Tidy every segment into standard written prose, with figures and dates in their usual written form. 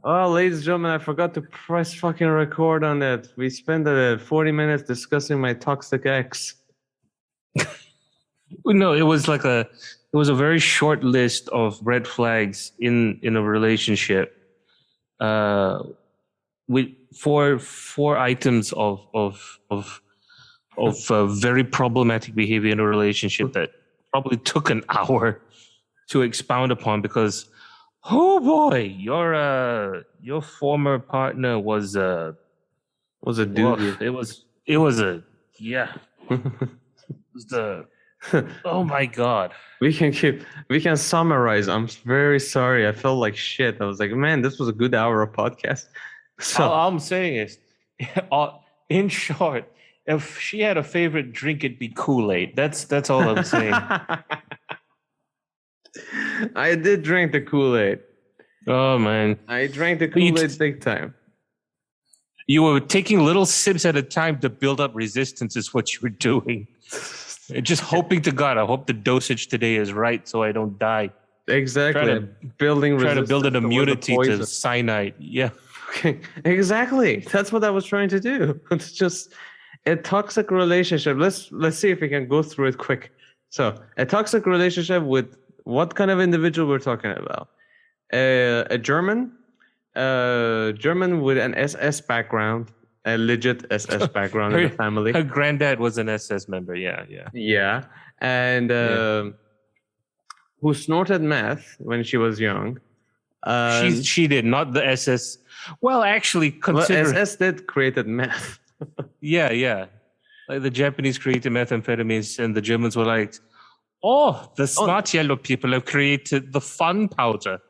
Oh, ladies and gentlemen, I forgot to press fucking record on it. We spent 40 minutes discussing my toxic ex. No, it was a very short list of red flags in a relationship. Uh, with four items of very problematic behavior in a relationship that probably took an hour to expound upon because, oh boy, your former partner was a doozy. it was a yeah. It was the oh my god. We can summarize. I'm very sorry. I felt like shit. I was like, man, this was a good hour of podcast. All I'm saying is, in short, if she had a favorite drink, it'd be Kool-Aid. That's all I'm saying. I did drink the Kool-Aid. Oh man, I drank the Kool-Aid big time. You were taking little sips at a time to build up resistance, is what you were doing. Just hoping to God, I hope the dosage today is right so I don't die. Exactly. Try to build an immunity to cyanide. Yeah. Okay. Exactly. That's what I was trying to do. It's just a toxic relationship. Let's see if we can go through it quick. So, a toxic relationship with what kind of individual we're talking about? A German with an SS background. A legit SS background in the family. Her granddad was an SS member. Yeah. Yeah, and who snorted meth when she was young. She did, not the SS. Well, actually, consider SS did created meth. Yeah. Like the Japanese created methamphetamines, and the Germans were like, "Oh, the smart yellow people have created the fun powder."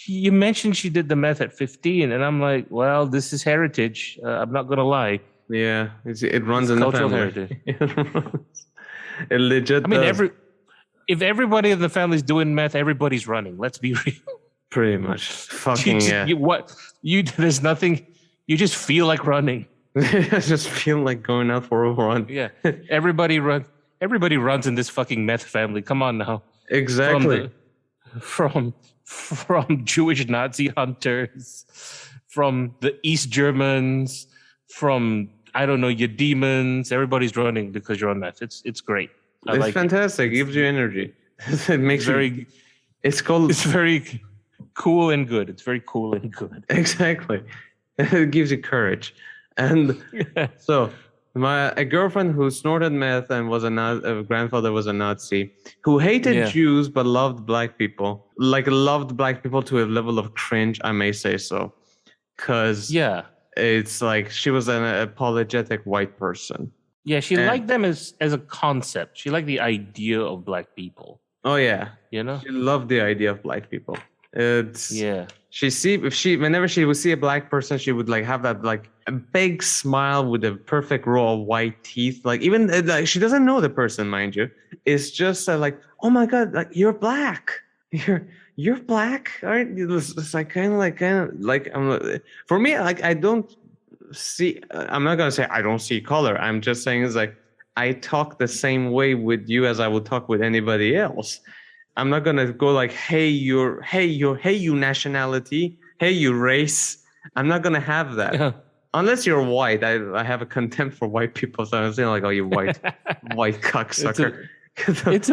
You mentioned she did the meth at 15, and I'm like, well, this is heritage. I'm not going to lie. Yeah, it runs in the family. Heritage. It legit I mean, if everybody in the family is doing meth, everybody's running. Let's be real. Pretty much. Fucking there's nothing. You just feel like running. I just feel like going out for a run. Yeah. Everybody runs in this fucking meth family. Come on now. Exactly. From Jewish Nazi hunters, from the East Germans, from I don't know, your demons. Everybody's running because you're on meth. It's great. It's fantastic. It gives you energy. It makes It's very cool and good. It's very cool and good. Exactly. It gives you courage. And so a girlfriend who snorted meth and was a grandfather was a Nazi, who hated Jews but loved black people. Like loved black people to a level of cringe, I may say so. Because it's like she was an apologetic white person. Yeah, she liked them as a concept. She liked the idea of black people. Oh yeah. You know? She loved the idea of black people. Whenever she would see a black person, she would like have that like a big smile with a perfect row of white teeth. Like even like she doesn't know the person, mind you. It's just like, oh my god, like you're black. You're black, aren't you? It's like kind of like for me, like I don't see. I'm not gonna say I don't see color. I'm just saying it's like I talk the same way with you as I would talk with anybody else. I'm not gonna go like, hey you nationality, hey you race. I'm not gonna have that. Yeah. Unless you're white. I have a contempt for white people, so I'm saying like, oh, you white cocksucker. It's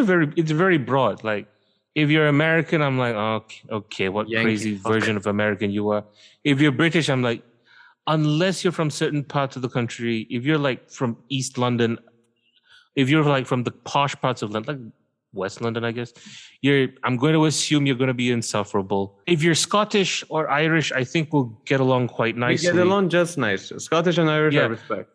very broad. Like if you're American, I'm like, oh, okay, what Yankee crazy version of American you are. If you're British, I'm like, unless you're from certain parts of the country, if you're like from East London, if you're like from the posh parts of London, like West London, I guess, I'm going to assume you're going to be insufferable. If you're Scottish or Irish, I think we'll get along quite nicely. We get along just nice. Scottish and Irish, I respect.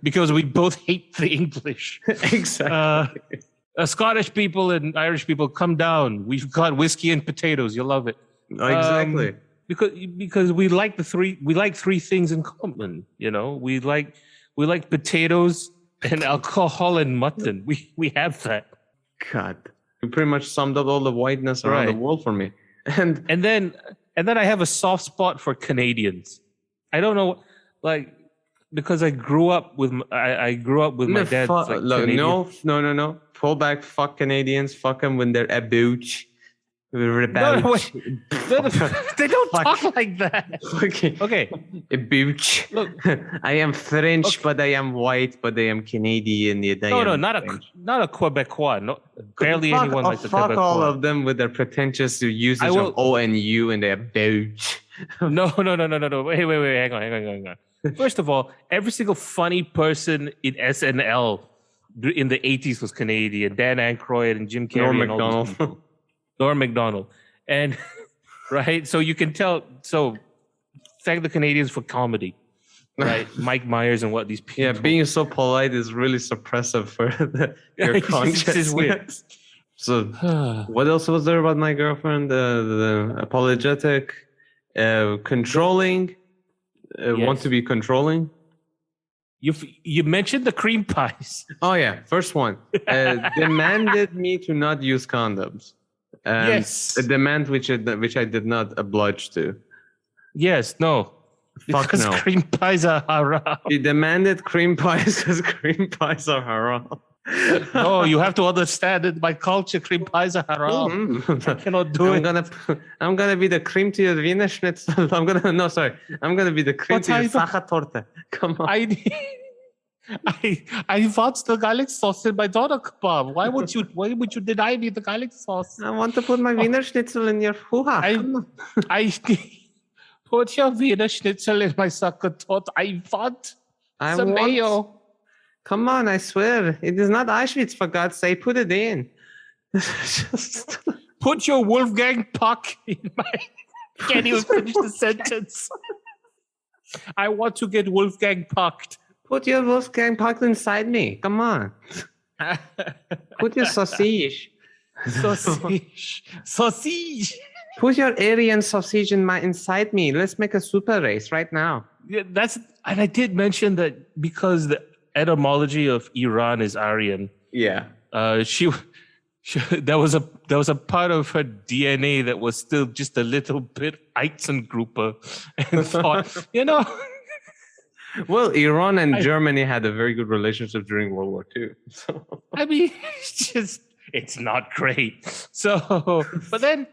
Because we both hate the English. Exactly. Scottish people and Irish people, come down. We've got whiskey and potatoes. You'll love it. Exactly. Because we like three things in common. You know, we like potatoes and alcohol and mutton. We have that. God, you pretty much summed up all the whiteness around the world for me. And then I have a soft spot for Canadians. I don't know, like because I grew up with my dad. No. Pull back. Fuck Canadians. Fuck them when they're a booch. No, wait. They don't talk like that. Okay. A booch. Look. I am French, but I am white, but I am Canadian. No, not a Quebecois. No, barely anyone like the Quebecois. Fuck all of them with their pretentious usage of O and U and their booch. No. Wait. Hang on. First of all, every single funny person in SNL in the 80s was Canadian. Dan Aykroyd and Jim Carrey and all those people. Norm Macdonald. And, right? So you can tell. So thank the Canadians for comedy, right? Mike Myers and what these people. Yeah, being so polite is really suppressive for your conscience. It's weird. So what else was there about my girlfriend? The apologetic, controlling, want to be controlling. You mentioned the cream pies. Oh yeah, first one. Demanded me to not use condoms. Yes. A demand which I did not oblige to. Yes, no. Fuck because no. Cream pies are haram. He demanded cream pies because cream pies are haram. No, you have to understand that by culture, cream pies are haram. I cannot do it. I'm gonna be the cream to your Wiener Schnitzel. I'm gonna be the cream to your Sachertorte. Come on. I want the garlic sauce in my doner kebab. Why would you deny me the garlic sauce? I want to put my Wiener Schnitzel in your hoo-ha. I put your Wiener Schnitzel in my Sachertorte. I want some mayo. Come on, I swear. It is not Auschwitz, for God's sake. Put it in. Put your Wolfgang Puck in my... Can't even finish the sentence. I want to get Wolfgang Pucked. Put your Wolfgang Puck inside me. Come on. Put your sausage. Sausage. Put your Aryan sausage inside me. Let's make a super race right now. Yeah, and I did mention that because the etymology of Iran is Aryan. Yeah. She there was a part of her DNA that was still just a little bit Einzelgruppe, and thought, Well, Iran and Germany had a very good relationship during World War II. So. I mean, it's not great. So, but then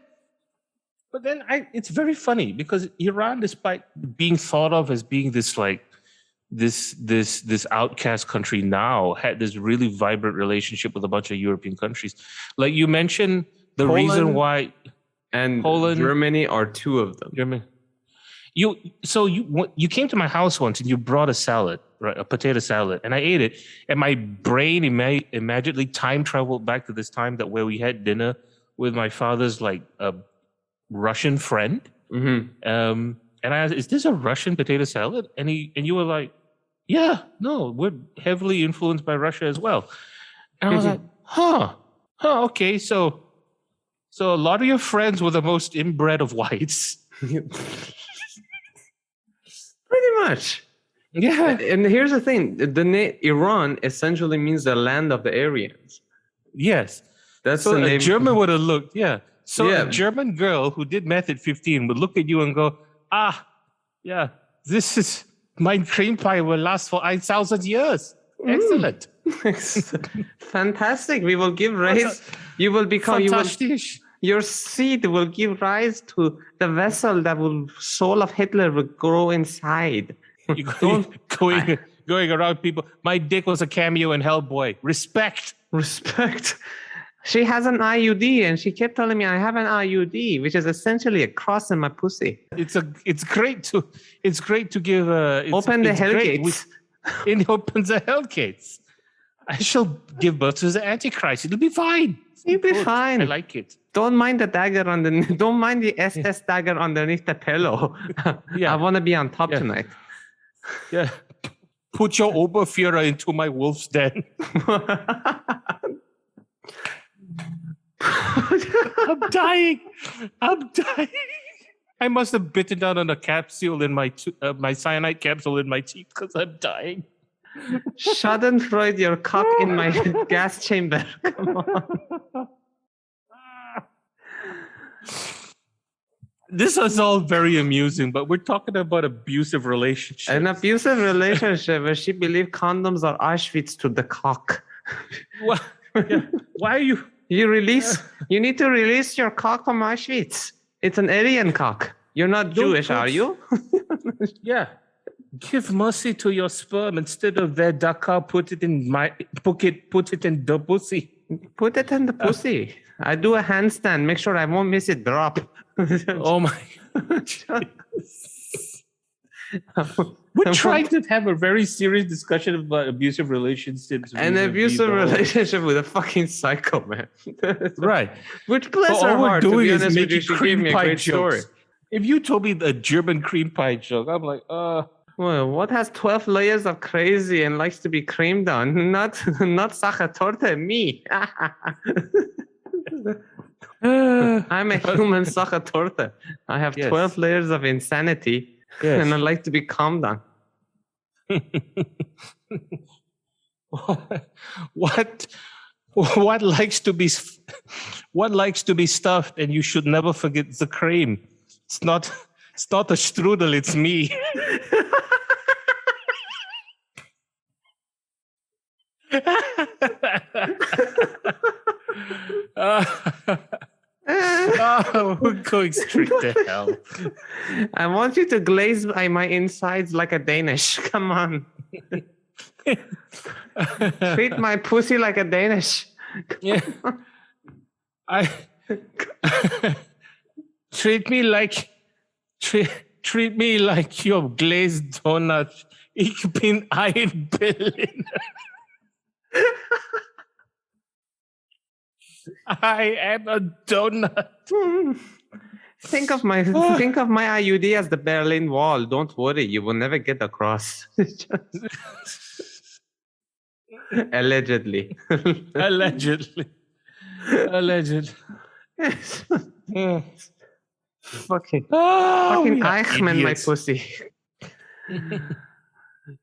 it's very funny because Iran, despite being thought of as being this like this outcast country, now had this really vibrant relationship with a bunch of European countries. Like you mentioned, the reason why Poland, Germany are two of them. Germany. You came to my house once and you brought a salad, right? A potato salad, and I ate it, and my brain immediately time traveled back to this time where we had dinner with my father's like a Russian friend. Mm-hmm. And I asked, "Is this a Russian potato salad?" And you were like, "Yeah, no, we're heavily influenced by Russia as well." And I was like, okay, so a lot of your friends were the most inbred of whites. Pretty much. Yeah. And here's the thing. Iran essentially means the land of the Aryans. Yes. That's so the name. A German would have looked, yeah. So a German girl who did math at 15 would look at you and go, this is, my cream pie will last for 1,000 years. Excellent. Fantastic. We will give rise. You will become... Your seed will give rise to the vessel that soul of Hitler will grow inside. Going around people. My dick was a cameo in Hellboy. Respect. She has an IUD, and she kept telling me I have an IUD, which is essentially a cross in my pussy. It's great to give. Open the hell gates. It opens the hell gates. I shall give birth to the Antichrist. It'll be fine. You'll be fine. I like it. Don't mind the dagger don't mind the SS dagger underneath the pillow. I want to be on top tonight. Yeah. Put your Oberführer into my wolf's den. I'm dying. I must have bitten down on a capsule in my cyanide capsule in my teeth because I'm dying. Schadenfreude, your cock in my gas chamber. Come on. This is all very amusing, but we're talking about abusive relationships. An abusive relationship where she believed condoms are Auschwitz to the cock. Why are you You need to release your cock from Auschwitz. It's an Aryan cock. You're not Jewish, are you? Yeah. Give mercy to your sperm instead of their Dakar. Put it in the pussy. Put it in the pussy. I do a handstand. Make sure I won't miss it. Drop. Oh my. We're trying to have a very serious discussion about abusive relationships. An abusive relationship with a fucking psycho, man. Right. Which bless her heart, to be honest with you, she gave me a great story. If you told me the German cream pie joke, I'm like, Well, what has 12 layers of crazy and likes to be creamed on? Not Sacher Torte, me. I'm a human Sacher Torte. I have 12 layers of insanity. Yes. And I like to be calmed down. What likes to be stuffed, and you should never forget the cream. It's not a strudel, it's me. We're going straight to hell. I want you to glaze my insides like a Danish. Come on. Treat my pussy like a Danish. Yeah. Treat me like your glazed donut. Ich bin ein Berliner. I am a donut. Think of my IUD as the Berlin Wall. Don't worry, you will never get across. Allegedly. Allegedly. Fucking Eichmann, my pussy.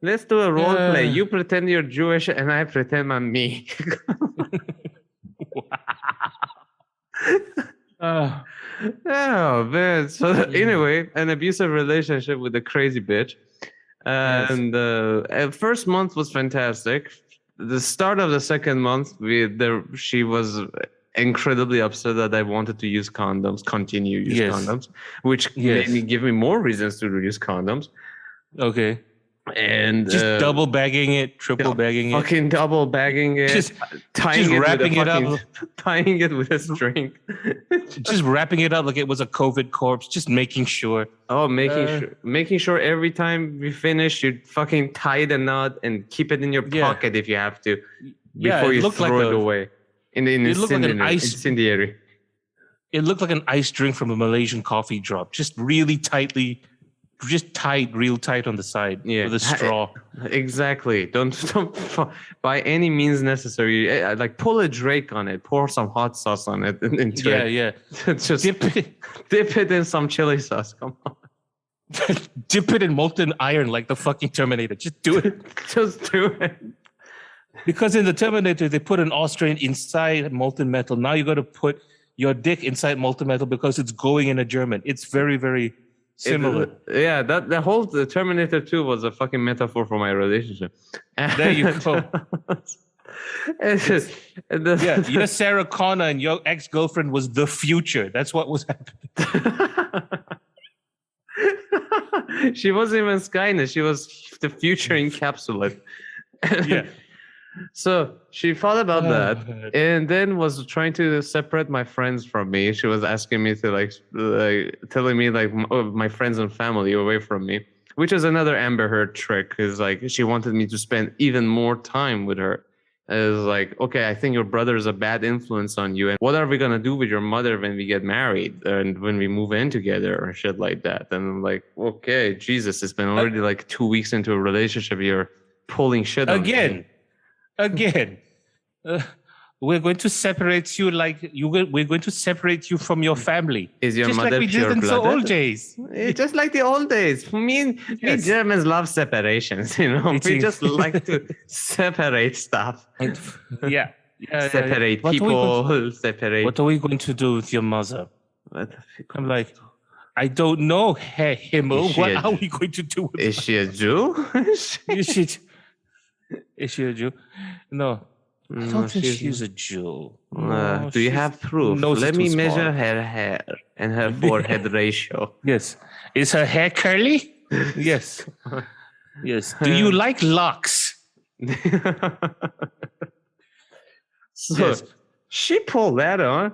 Let's do a role play. You pretend you're Jewish and I pretend I'm me. Oh man. So anyway, an abusive relationship with a crazy bitch. And first month was fantastic. The start of the second month, she was incredibly upset that I wanted to use condoms, continue use condoms, which made me give me more reasons to use condoms. Okay. And just double bagging it, triple bagging it, fucking double bagging it, just wrapping it up, tying it with a string, just wrapping it up like it was a COVID corpse, just making sure. Oh, making sure every time we finish, you fucking tie the knot and keep it in your pocket if you have to, before you throw it away in the incendiary. It looked like an ice drink from a Malaysian coffee drop, just really tightly. Just tied real tight on the side with a straw. Exactly. Don't by any means necessary. Like pull a Drake on it, pour some hot sauce on it, into it. Just dip it in some chili sauce. Come on. Dip it in molten iron like the fucking Terminator. Just do it. Just do it. Because in the Terminator they put an Austrian inside molten metal. Now you got to put your dick inside molten metal because it's going in a German. It's very, very similar. The whole Terminator 2 was a fucking metaphor for my relationship. There you go. Sarah Connor and your ex-girlfriend was the future. That's what was happening. She wasn't even Skynet. She was the future encapsulated. Yeah. So she thought about that and then was trying to separate my friends from me. She was asking me to telling me my friends and family away from me, which is another Amber Heard trick. Is she wanted me to spend even more time with her. It was like, okay, I think your brother is a bad influence on you. And what are we going to do with your mother when we get married and when we move in together or shit like that? And I'm like, okay, Jesus, it's been already 2 weeks into a relationship. You're pulling shit on me. Again, we're going to separate you we're going to separate you from your family. Is your just mother like we did in the old days? Just like the old days. We Germans love separations, We just like to separate stuff. Separate people, separate. What are we going to do with your mother? I'm like, I don't know, Herr Himmel. What are we going to do with her? Is she a Jew? Is she a Jew? No. I don't think she's a Jew. No, do you have proof? Let me measure her hair and her forehead ratio. Yes. Is her hair curly? Yes. Yes. Do you like locks? So she pulled that on,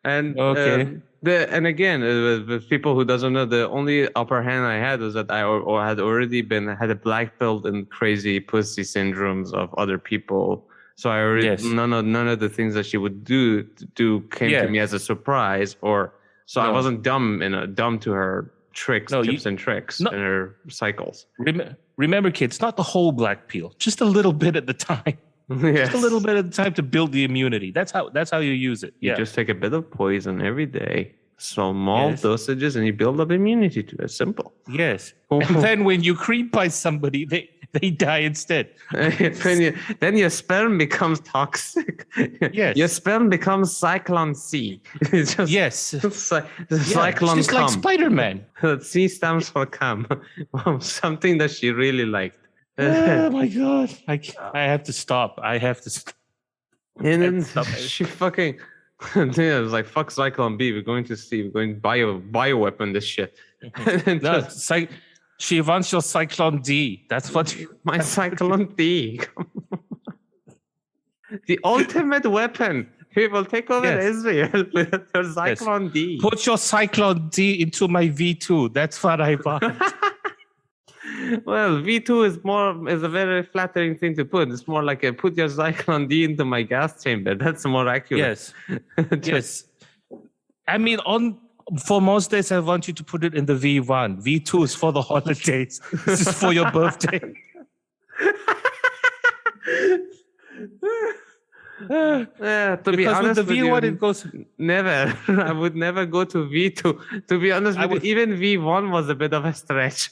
and and again, with people who doesn't know, the only upper hand I had was that I had already had a black belt in crazy pussy syndromes of other people. So I already none of the things that she would do came to me as a surprise, I wasn't dumb to her tips and tricks and her cycles. Remember, kids, not the whole black peel, just a little bit at the time. Just a little bit at the time to build the immunity. That's how you use it. You just take a bit of poison every day, small dosages, and you build up immunity to it. Simple. Yes. And then when you creep by somebody, they die instead. Then your sperm becomes toxic. Yes. Your sperm becomes Cyclone C. It's just Cyclone just like Spider-Man. C stands for cum. Something that she really liked. Oh my god! I have to stop. I have to stop. And then she fucking it was like, fuck Cyclone B. We're going to bioweapon this shit. No, she wants your Cyclone D. That's what my Cyclone D. The ultimate weapon. We will take over Israel with your Cyclone D. Put your Cyclone D into my V2. That's what I want. Well, V2 is a very flattering thing to put. It's more like put your Zyklon D into my gas chamber. That's more accurate. Yes. Yes. I mean, for most days, I want you to put it in the V1. V2 is for the holidays. This is for your birthday. To be honest with the V1, it goes never. I would never go to V2. To be honest, even V1 was a bit of a stretch.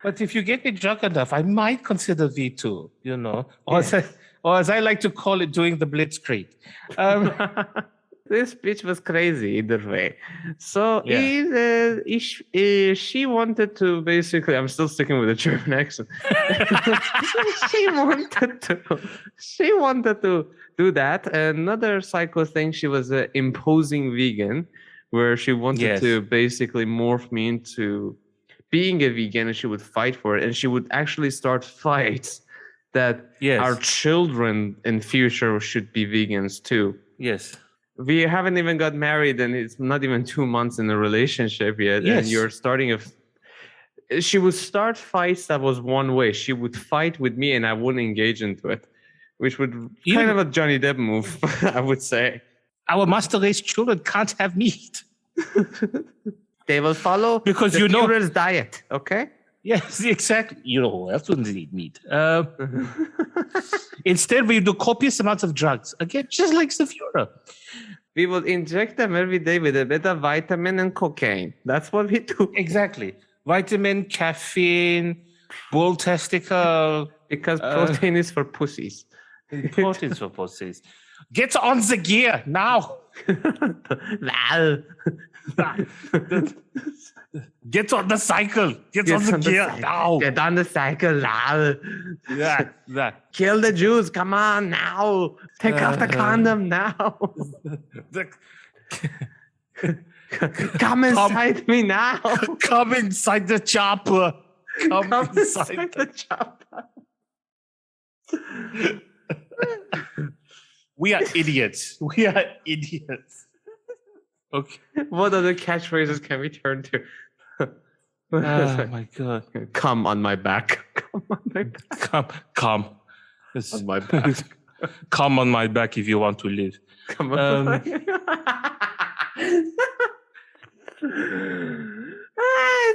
But if you get me drunk enough, I might consider V2. You know, or as I like to call it, doing the blitzkrieg. This bitch was crazy either way. So she wanted to basically, I'm still sticking with the German accent. she wanted to do that. Another psycho thing, she was an imposing vegan, where she wanted to basically morph me into being a vegan, and she would fight for it. And she would actually start fights that our children in future should be vegans too. Yes. We haven't even got married, and it's not even 2 months in a relationship yet. Yes. And you're starting she would start fights that was one way. She would fight with me and I wouldn't engage into it, which would kind of a Johnny Depp move, I would say. Our master race children can't have meat. They will follow the Führer's diet, okay? Yes, exactly. You know who else wouldn't eat meat? Instead, we do copious amounts of drugs. Again, just like the Führer. We will inject them every day with a bit of vitamin and cocaine. That's what we do. Exactly. Vitamin, caffeine, bull testicle. Because protein is for pussies. Protein is for pussies. Get on the gear now. Get on the cycle. Get on the gear now. Get on the cycle now. Kill the Jews. Come on now. Take off the condom now. Come inside me now. Come inside the chopper. Come inside the chopper. We are idiots. We are idiots. Okay. What other catchphrases can we turn to? Oh my god. Come on my back. Come on my back. Come. On my back. Come on my back if you want to live. Come on my back.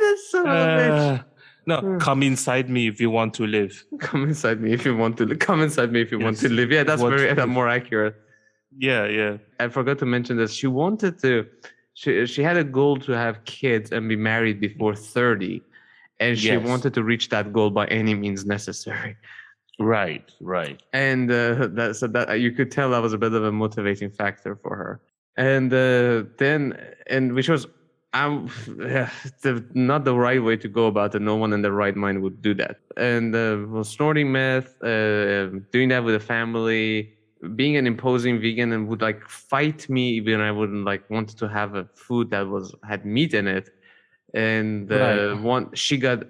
That's so bitch. No, come inside me if you want to live. Come inside me if you want to live. Come inside me if you want to live. Yeah, that's more accurate. Yeah. I forgot to mention this. She wanted to. She had a goal to have kids and be married before 30, and she wanted to reach that goal by any means necessary. Right. And that you could tell that was a bit of a motivating factor for her. And which was I'm not the right way to go about it. No one in their right mind would do that. And well, snorting meth, doing that with a family, being an imposing vegan, and would like fight me even I wouldn't like wanted to have a food that had meat in it. And she got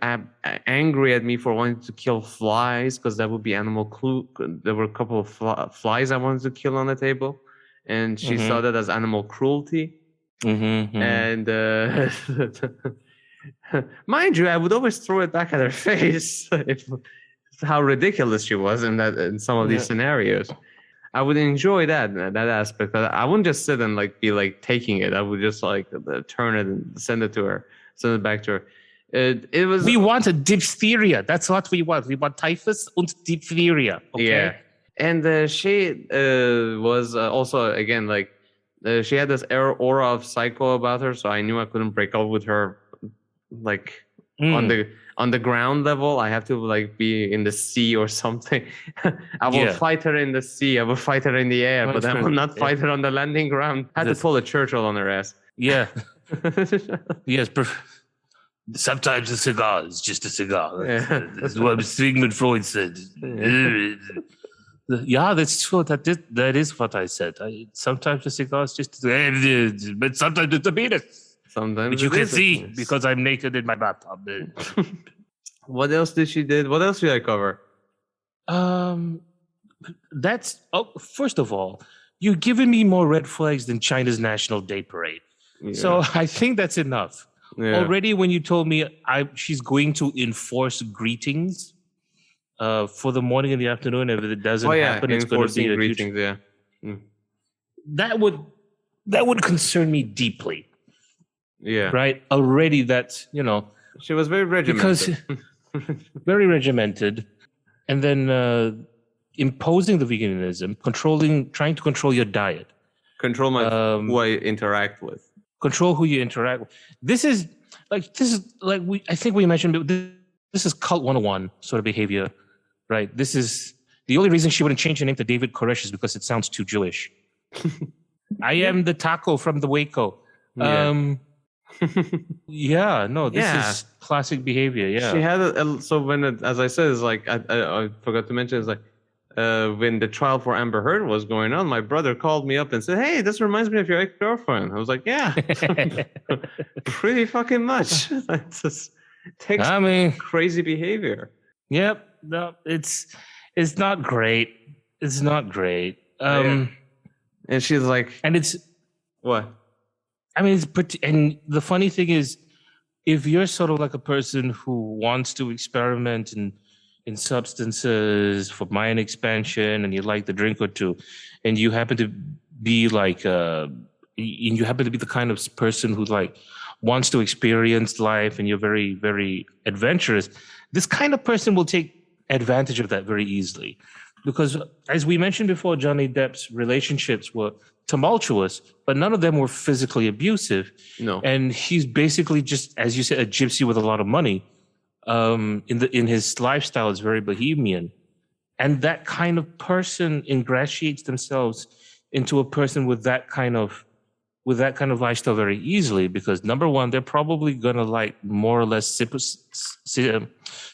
angry at me for wanting to kill flies because that would be animal there were a couple of flies I wanted to kill on the table, and she saw that as animal cruelty. And mind you, I would always throw it back at her face if how ridiculous she was in some of these scenarios. I would enjoy that aspect. I wouldn't just sit and like be like taking it. I would just like turn it and send it back to her. It was. We want a diphtheria. That's what we want. We want typhus and diphtheria. Okay? Yeah, and she was also again like she had this aura of psycho about her, so I knew I couldn't break up with her like on the ground level. I have to like be in the sea or something. I will fight her in the sea. I will fight her in the air, but I will not fight her on the landing ground. I had to pull a Churchill on her ass. Yeah. Yes. Sometimes a cigar is just a cigar. That's what Sigmund Freud said. Yeah, that's true. That is what I said. Sometimes a cigar is just, but sometimes it's a penis. Sometimes, which you can see because I'm naked in my bathtub. What else did she did? What else did I cover? First of all, you're giving me more red flags than China's National Day Parade. Yeah. So I think that's enough. Yeah. Already, when you told me she's going to enforce greetings for the morning and the afternoon, if it doesn't happen, it's going to be a greetings. That would concern me deeply. Yeah. Right. Already, that's she was very regimented. Very regimented, and then imposing the veganism, trying to control your diet, control who I interact with. Control who you interact with. This is like I think we mentioned this is cult 101 sort of behavior, right? This is the only reason she wouldn't change her name to David Koresh is because it sounds too Jewish. I am the taco from the Waco. Yeah. This is classic behavior. Yeah. She had as I said, it's like I forgot to mention, it's like when the trial for Amber Heard was going on, my brother called me up and said, "Hey, this reminds me of your ex-girlfriend." I was like, "Yeah, pretty fucking much." It just takes crazy behavior. Yep. No, it's not great. It's not great. And she's like, and it's what? I mean, it's pretty. And the funny thing is, if you're sort of like a person who wants to experiment in substances for mind expansion, and you like the drink or two, and you happen to be like, you happen to be the kind of person who like wants to experience life, and you're very, very adventurous, this kind of person will take advantage of that very easily. Because as we mentioned before, Johnny Depp's relationships were tumultuous, but none of them were physically abusive. No. And he's basically just, as you said, a gypsy with a lot of money. In his lifestyle is very bohemian. And that kind of person ingratiates themselves into a person with that kind of lifestyle very easily, because number one, they're probably gonna like more or less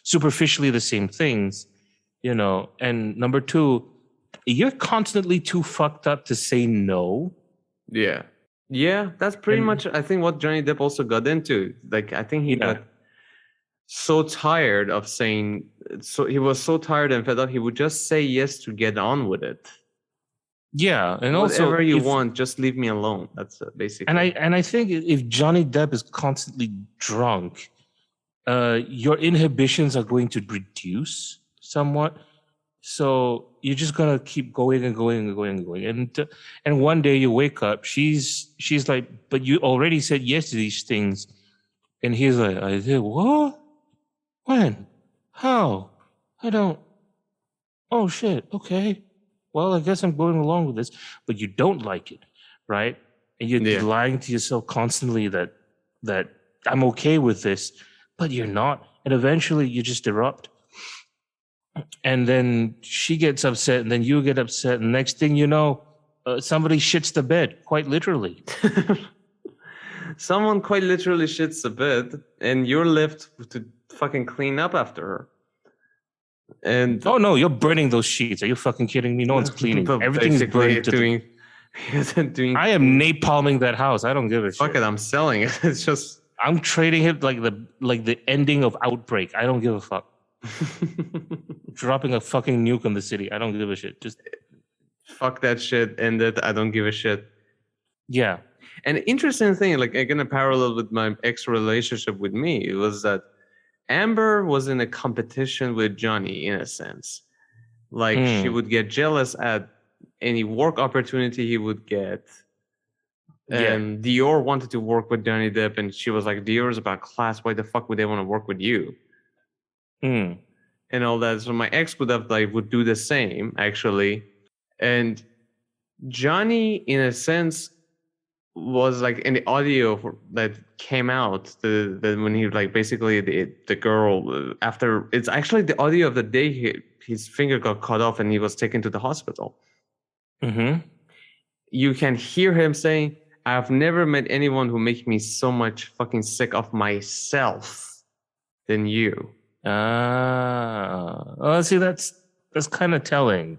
superficially the same things. And number two, you're constantly too fucked up to say no. Yeah, that's pretty much, I think, what Johnny Depp also got into. Like, I think he got so tired of saying, so he was so tired and fed up, he would just say yes to get on with it. Yeah, and whatever also, you want, just leave me alone. That's basically. And I think if Johnny Depp is constantly drunk, your inhibitions are going to reduce somewhat. So you're just gonna keep going and going and going and going, and one day you wake up, she's like, "But you already said yes to these things," and he's like, "I did what? When? How? I don't. Oh shit. Okay. Well, I guess I'm going along with this, but you don't like it, right? And you're lying to yourself constantly that I'm okay with this, but you're not, and eventually you just erupt." And then she gets upset, and then you get upset, and next thing you know, somebody shits the bed, quite literally. someone quite literally shits a bed, and you're left to fucking clean up after her. And oh no, you're burning those sheets. Are you fucking kidding me? No one's cleaning. Everything's burned to doing. I am napalming that house. I don't give a shit. Fuck it, I'm selling it. It's just I'm trading it like the ending of Outbreak. I don't give a fuck. Dropping a fucking nuke on the city. I don't give a shit. Just fuck that shit. End it. I don't give a shit. Yeah. An interesting thing, like again, a parallel with my ex relationship with me, was that Amber was in a competition with Johnny in a sense. Like she would get jealous at any work opportunity he would get. And Dior wanted to work with Johnny Depp, and she was like, Dior is about class. Why the fuck would they want to work with you? And all that. So my ex would do the same, actually. And Johnny, in a sense, was like in the audio that came out when he like basically the girl after, it's actually the audio of the day his finger got cut off and he was taken to the hospital. You can hear him saying, I've never met anyone who makes me so much fucking sick of myself than you. Oh, see, that's kind of telling.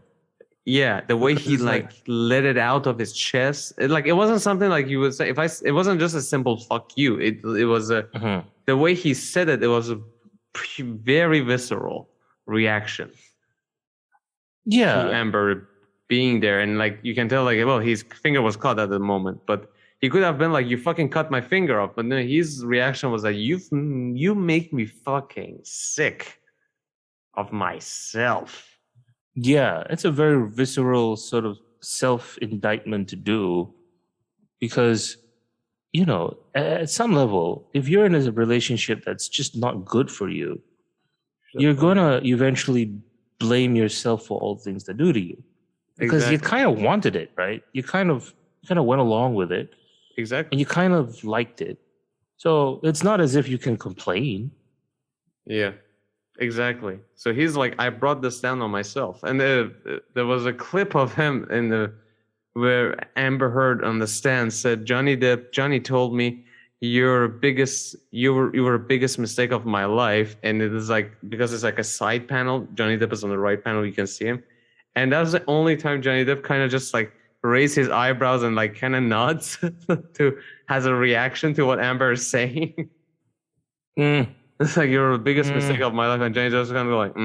Yeah, the way he like let it out of his chest. It wasn't something like you would say. It wasn't just a simple "fuck you." It was the way he said it. It was a very visceral reaction. Yeah, to Amber being there, and like you can tell, like, well, his finger was cut at the moment, but he could have been like, "You fucking cut my finger off," but no, his reaction was like, "You make me fucking sick of myself." Yeah, it's a very visceral sort of self-indictment to do, because, you know, at some level, if you're in a relationship that's just not good for you, you're gonna eventually blame yourself for all things they do to you, because you kind of wanted it, right? You kind of went along with it, and you kind of liked it. So it's not as if you can complain. Yeah. Exactly. So he's like, I brought this down on myself. And there was a clip of him where Amber Heard on the stand said, Johnny told me you were the biggest mistake of my life. And it is like, because it's like a side panel, Johnny Depp is on the right panel, you can see him. And that was the only time Johnny Depp kind of just like raised his eyebrows and like kind of nods has a reaction to what Amber is saying. It's like, you're the biggest mistake of my life, and Johnny Depp's kind of like,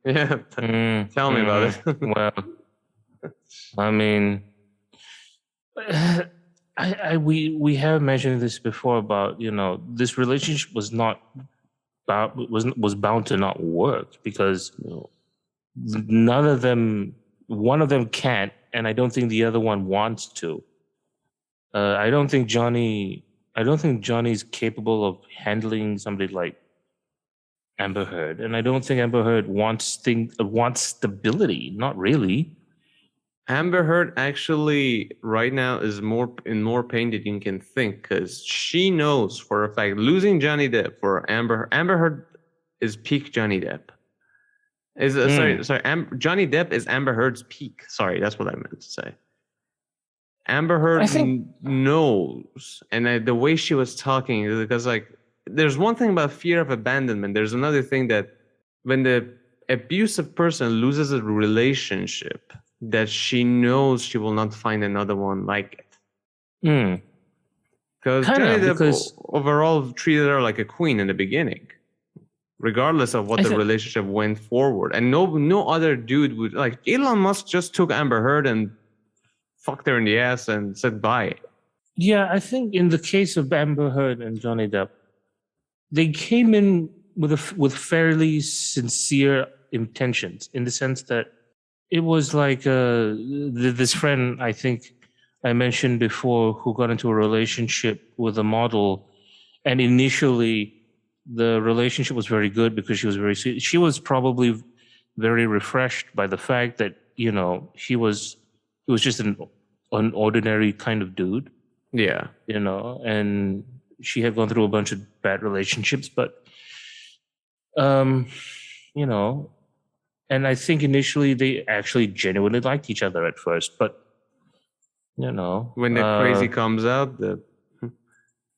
yeah, tell me about it. Well, I mean, we have mentioned this before about, you know, this relationship was bound to not work, because none of them, one of them can't, and I don't think the other one wants to. I don't think Johnny's capable of handling somebody like Amber Heard, and I don't think Amber Heard wants stability. Not really. Amber Heard actually right now is in more pain than you can think, because she knows for a fact losing Johnny Depp for Amber Heard is peak Johnny Depp. Johnny Depp is Amber Heard's peak. Sorry, that's what I meant to say. Amber Heard knows, and the way she was talking, because like, there's one thing about fear of abandonment. There's another thing that when the abusive person loses a relationship, that she knows she will not find another one like it. Because Johnny Depp overall treated her like a queen in the beginning, regardless of what the relationship went forward. And no other dude would, like, Elon Musk just took Amber Heard and fucked her in the ass and said bye. Yeah, I think in the case of Amber Heard and Johnny Depp, they came in with fairly sincere intentions, in the sense that it was like this friend I think I mentioned before, who got into a relationship with a model, and initially the relationship was very good because she was very sweet. She was probably very refreshed by the fact that, you know, he was just an ordinary kind of dude. Yeah. You know, and she had gone through a bunch of bad relationships, but, you know, and I think initially they actually genuinely liked each other at first, but, you know. When the crazy comes out,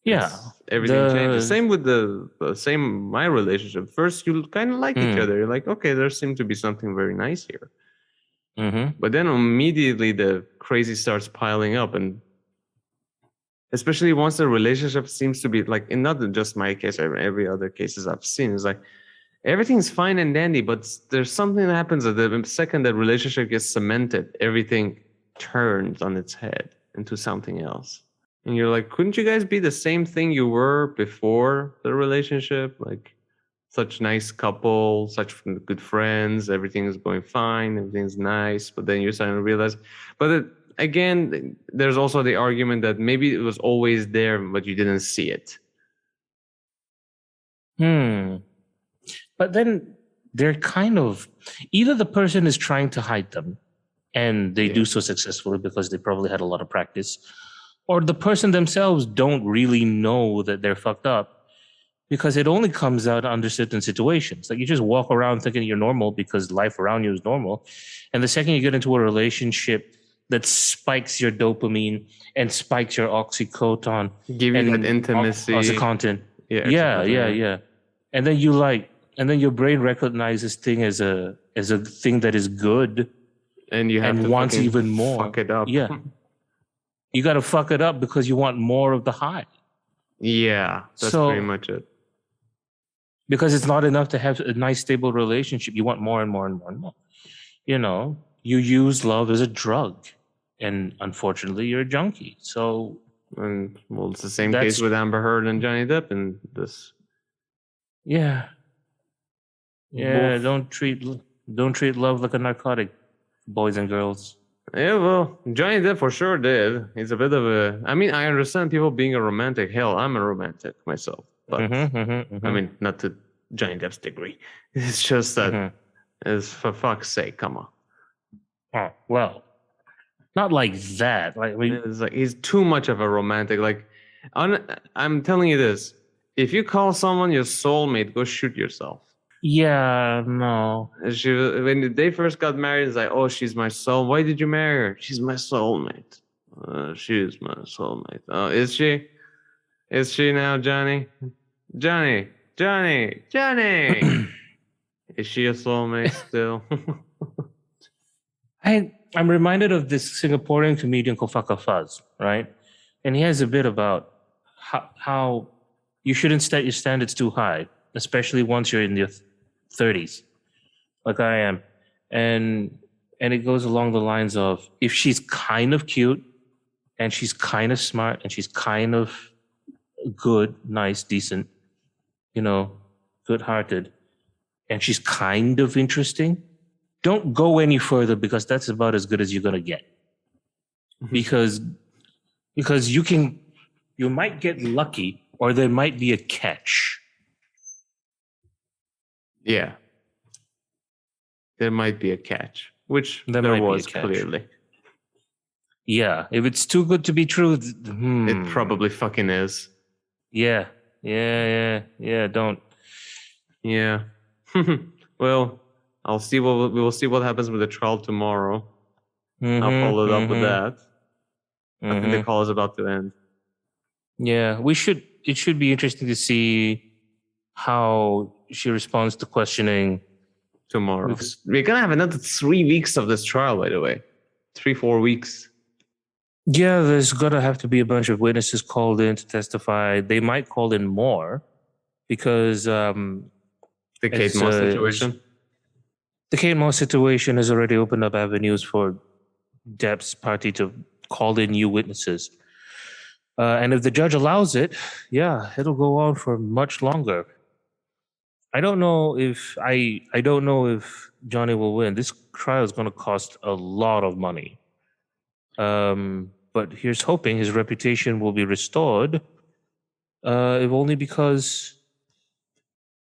Yeah. Everything changes. Same with my relationship. First, you kind of like each other. You're like, okay, there seems to be something very nice here. But then immediately the crazy starts piling up, and especially once the relationship seems to be like, in not just my case, every other cases I've seen, is like everything's fine and dandy, but there's something that happens at the second that relationship gets cemented, everything turns on its head into something else. And you're like, couldn't you guys be the same thing you were before the relationship? Like, such nice couple, such good friends, everything is going fine, everything's nice. But then you're starting to realize, again, there's also the argument that maybe it was always there, but you didn't see it. But then they're kind of, either the person is trying to hide them and they do so successfully because they probably had a lot of practice, or the person themselves don't really know that they're fucked up because it only comes out under certain situations. Like you just walk around thinking you're normal because life around you is normal. And the second you get into a relationship that spikes your dopamine and spikes your oxytocin, give you that intimacy, oxycontin. Yeah. And then your brain recognizes thing as a thing that is good, and you have to wants even more. Fuck it up. Yeah, you got to fuck it up because you want more of the high. Yeah, that's pretty much it. Because it's not enough to have a nice, stable relationship. You want more and more and more and more. You know, you use love as a drug, and unfortunately, you're a junkie. So, and it's the same case with Amber Heard and Johnny Depp in this. Yeah. Don't treat love like a narcotic, boys and girls. Yeah, well, Johnny Depp for sure did. He's a bit of a. I mean, I understand people being a romantic. Hell, I'm a romantic myself. But I mean, not to Johnny Depp's degree. It's just that, it's for fuck's sake, come on. Oh, well, not like that. Like it's like he's too much of a romantic. Like, I'm telling you this: if you call someone your soulmate, go shoot yourself. Yeah, no. When they first got married, it's like, oh, she's my soul. Why did you marry her? She's my soulmate. She's my soulmate. Oh, is she? Is she now, Johnny? Johnny! Is she a soulmate still? I'm reminded of this Singaporean comedian called Faka Fuzz, right? And he has a bit about how you shouldn't set your standards too high, especially once you're in your 30s, like I am. And it goes along the lines of, if she's kind of cute and she's kind of smart and she's kind of good, nice, decent, good-hearted, and she's kind of interesting, don't go any further because that's about as good as you're gonna get. Because you might get lucky, or there might be a catch. Yeah, there might be a catch, which there was clearly. Yeah, if it's too good to be true, it probably fucking is. Yeah, don't. Yeah. Well, we'll see what happens with the trial tomorrow. I'll follow it up with that. I think the call is about to end. Yeah, it should be interesting to see how she responds to questioning tomorrow. We're gonna have another 3 weeks of this trial, by the way. 3-4 weeks. Yeah, there's gonna have to be a bunch of witnesses called in to testify. They might call in more because the Kate Moss situation. The Kate Moss situation has already opened up avenues for Depp's party to call in new witnesses. And if the judge allows it, yeah, it'll go on for much longer. I don't know if Johnny will win. This trial is going to cost a lot of money. But here's hoping his reputation will be restored, if only because,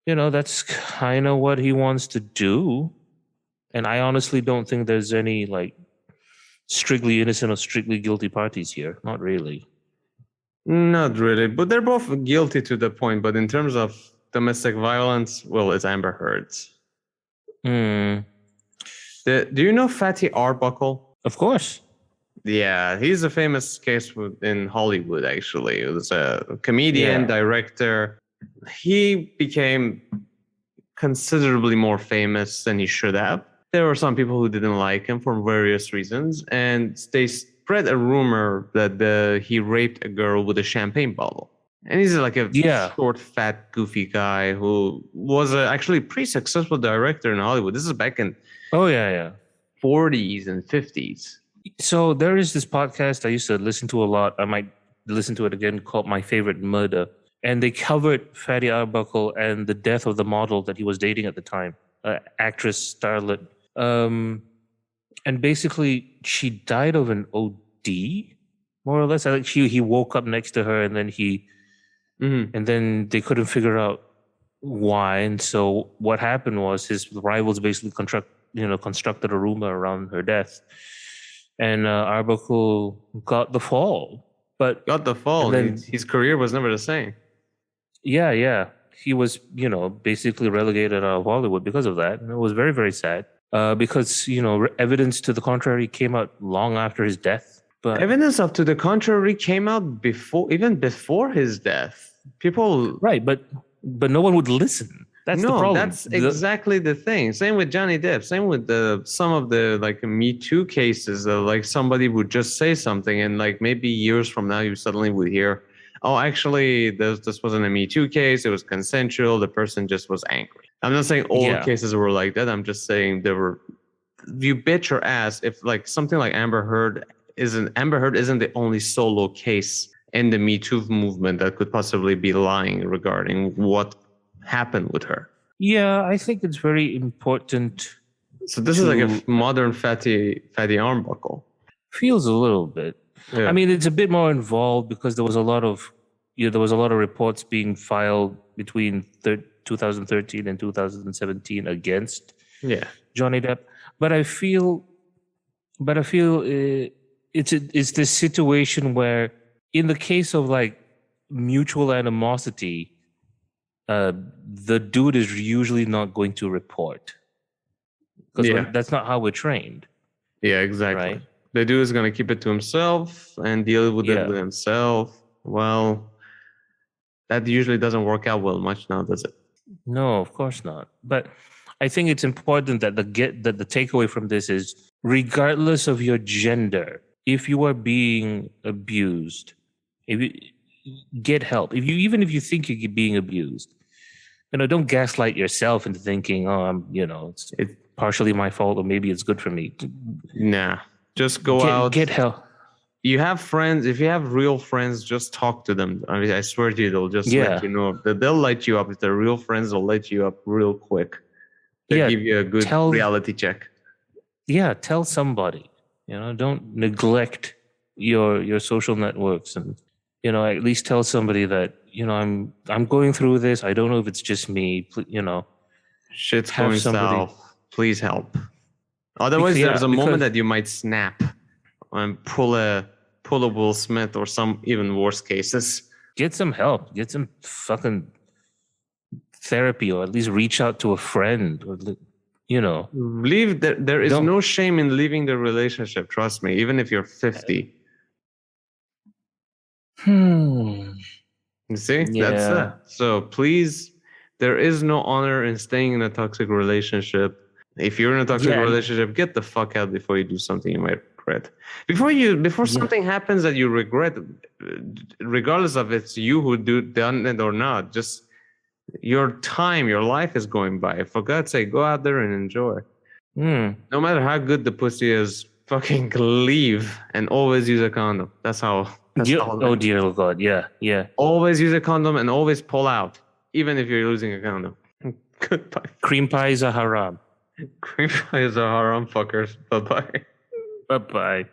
that's kind of what he wants to do. And I honestly don't think there's any strictly innocent or strictly guilty parties here. Not really. Not really, but they're both guilty to the point. But in terms of domestic violence, well, it's Amber Heard's. Do you know Fatty Arbuckle? Of course. Yeah, he's a famous case in Hollywood, actually. He was a comedian, director. He became considerably more famous than he should have. There were some people who didn't like him for various reasons, and they spread a rumor that he raped a girl with a champagne bottle. And he's like a short, fat, goofy guy who was actually a pretty successful director in Hollywood. This is back in 40s and 50s. So there is this podcast I used to listen to a lot. I might listen to it again, called My Favorite Murder. And they covered Fatty Arbuckle and the death of the model that he was dating at the time, actress, starlet. And basically, she died of an OD, more or less. I think he woke up next to her, and then and then they couldn't figure out why. And so what happened was his rivals basically constructed a rumor around her death, and Arbuckle got the fall. Then, his career was never the same. Yeah. He was, basically relegated out of Hollywood because of that. And it was very, very sad because, evidence to the contrary came out long after his death. But evidence to the contrary came out even before his death. People... Right, but no one would listen. That's the problem. That's exactly the thing. Same with Johnny Depp. Same with some of the Me Too cases. Somebody would just say something, and maybe years from now, you suddenly would hear, "Oh, actually, this wasn't a Me Too case. It was consensual. The person just was angry." I'm not saying all cases were like that. I'm just saying there were. You bet your ass if something like Amber Heard isn't the only solo case in the Me Too movement that could possibly be lying regarding what happened with her. Yeah, I think it's very important. So this is like a modern fatty Arbuckle. Feels a little bit. Yeah. I mean, it's a bit more involved because there was a lot of reports being filed between 2013 and 2017 against Johnny Depp. But I feel it's this situation where, in the case of mutual animosity, the dude is usually not going to report because that's not how we're trained. Yeah, exactly. Right? The dude is going to keep it to himself and deal with it with himself. Well, that usually doesn't work out well much now, does it? No, of course not. But I think it's important that the takeaway from this is, regardless of your gender, if you are being abused, get help. Even if you think you're being abused, don't gaslight yourself into thinking, "Oh, it's partially my fault, or maybe it's good for me." Nah, just go out. Get help. You have friends. If you have real friends, just talk to them. I mean, I swear to you, they'll just let you know. They'll light you up. If they're real friends, they'll light you up real quick. They'll give you a good reality check. Yeah, tell somebody. Don't neglect your social networks, and at least tell somebody that I'm going through this. I don't know if it's just me. Shit's going south. Please help. Otherwise, there's a moment that you might snap and pull a Will Smith or some even worse cases. Get some help. Get some fucking therapy, or at least reach out to a friend, or leave. There is no shame in leaving the relationship. Trust me, even if you're 50. You see, that's it. So please, there is no honor in staying in a toxic relationship. If you're in a toxic relationship, get the fuck out before you do something you might regret. Before something happens that you regret, regardless of it's you who done it or not, just your life is going by. For God's sake, go out there and enjoy. No matter how good the pussy is, fucking leave and always use a condom. That's how. Oh dear God, yeah. Always use a condom and always pull out, even if you're using a condom. Goodbye. Cream pies are haram. Cream pies are haram, fuckers. Bye-bye. Bye-bye.